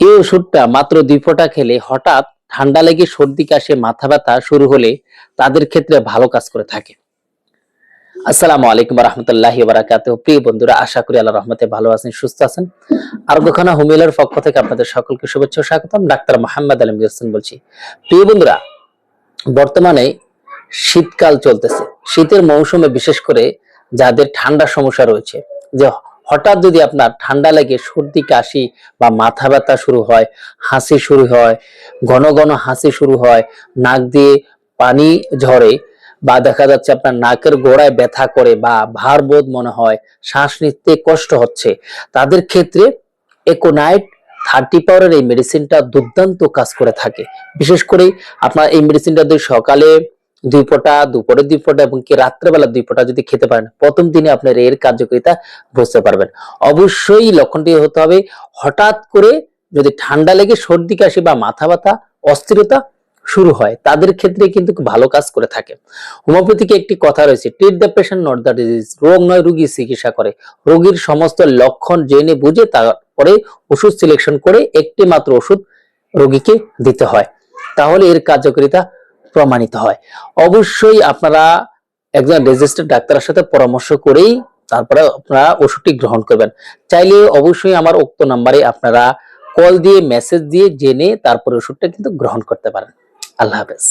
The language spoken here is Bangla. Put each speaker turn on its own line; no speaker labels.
এই ওষুধটা মাত্র 2 ফোঁটা খেলে হঠাৎ ঠান্ডা লেগে সর্দি কাশি মাথা ব্যথা শুরু হলে তাদের ক্ষেত্রে ভালো কাজ করে থাকে। আসসালামু আলাইকুম রহমতুল্লাহি বারাকাতুহু। প্রিয় বন্ধুরা, আশা করি আল্লাহর রহমতে ভালো আছেন, সুস্থ আছেন। আরোগ্যখানা হোমিওর পক্ষ থেকে আপনাদের সকলকে শুভেচ্ছা ও স্বাগতম। ডাক্তার মোহাম্মদ আলম হোসেন বলছি। প্রিয় বন্ধুরা, বর্তমানে শীতকাল চলতেছে। শীতের মৌসুমে বিশেষ করে যাদের ঠান্ডার সমস্যা রয়েছে, যে হঠাৎ যদি আপনার ঠান্ডা লেগে সর্দি কাশি বা মাথা ব্যথা শুরু হয়, হাসি শুরু হয়, ঘন ঘন হাসি শুরু হয়, নাক দিয়ে পানি ঝরে, বা দেখা যাচ্ছে আপনার নাকের গোড়ায় ব্যথা করে বা ভারবোধ মনে হয়, শ্বাস নিতে কষ্ট হচ্ছে, তাদের ক্ষেত্রে একোনাইট 30 পাওয়ারের এই মেডিসিনটা দুর্দান্ত কাজ করে থাকে। বিশেষ করে আপনার এই মেডিসিনটা যদি সকালে 2 ফোঁটা, দুপুরে 2 ফোঁটা এবং কি রাত্রেবেলা 2 ফোঁটা যদি খেতে পারেন, প্রথম দিনে আপনার এর কার্যকারিতা বুঝতে পারবেন। অবশ্যই লক্ষণটি হতে হবে হঠাৎ করে যদি ঠান্ডা লেগে সর্দি কাশি বা মাথা ব্যথা, অস্থিরতা শুরু হয়, তাদের ক্ষেত্রে কিন্তু ভালো কাজ করে থাকে। হোমিওপ্যাথিকে একটি কথা রয়েছে, treat the patient not the disease. রোগ নয়, রোগী চিকিৎসা করে। রোগীর সমস্ত লক্ষণ জেনে বুঝে তারপরে ওষুধ সিলেকশন করে একটি মাত্র ওষুধ রোগীকে দিতে হয়, তাহলে এর কার্যকারিতা প্রমাণিত হয়। অবশ্যই আপনারা একজন রেজিস্টার্ড ডাক্তারের সাথে পরামর্শ করেই তারপরে আপনারা ওষুধটি গ্রহণ করবেন। চাইলে অবশ্যই আমার উক্ত নাম্বারে আপনারা কল দিয়ে, মেসেজ দিয়ে জেনে তারপরে ওষুধটা কিন্তু গ্রহণ করতে পারেন। আল্লাহ হাফেজ।